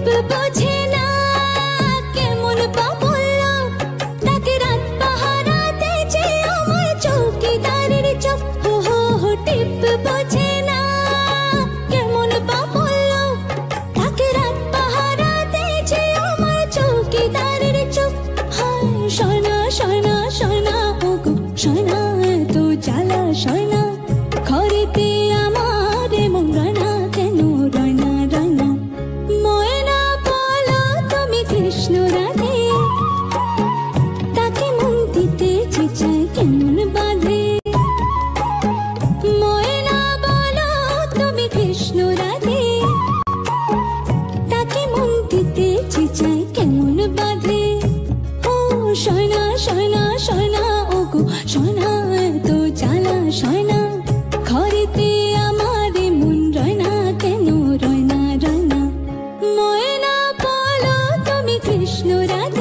বোঝে না কেমন বা বললো তাকে রাত পাহারাতে যে আমার চৌকিদারের চোখ হো হো হো টিপ বোঝে না কেমন বা বললো তাকে রাত পাহারাতে যে আমার চৌকিদারের চোখ হায় সোনা সোনা সোনা ওগো সোনা এত জ্বালা সোনা ঘরেতে আমার এমন রানা কেন রানা রানা ময়না বলো তুমি কৃষ্ণ রাধে তাকে মন দিতে চাই কেমন বাঁধে ময়না বলো তুমি কৃষ্ণ রাধে তাকে মন দিতে চাই কেমন বাঁধে ও সোনা সোনা সোনা ওগো সোনা এত জ্বালা সোনা ঘরেতে আমার মন রয়না কেন রয়না রয়না ময়না বলো তুমি কৃষ্ণ রাধে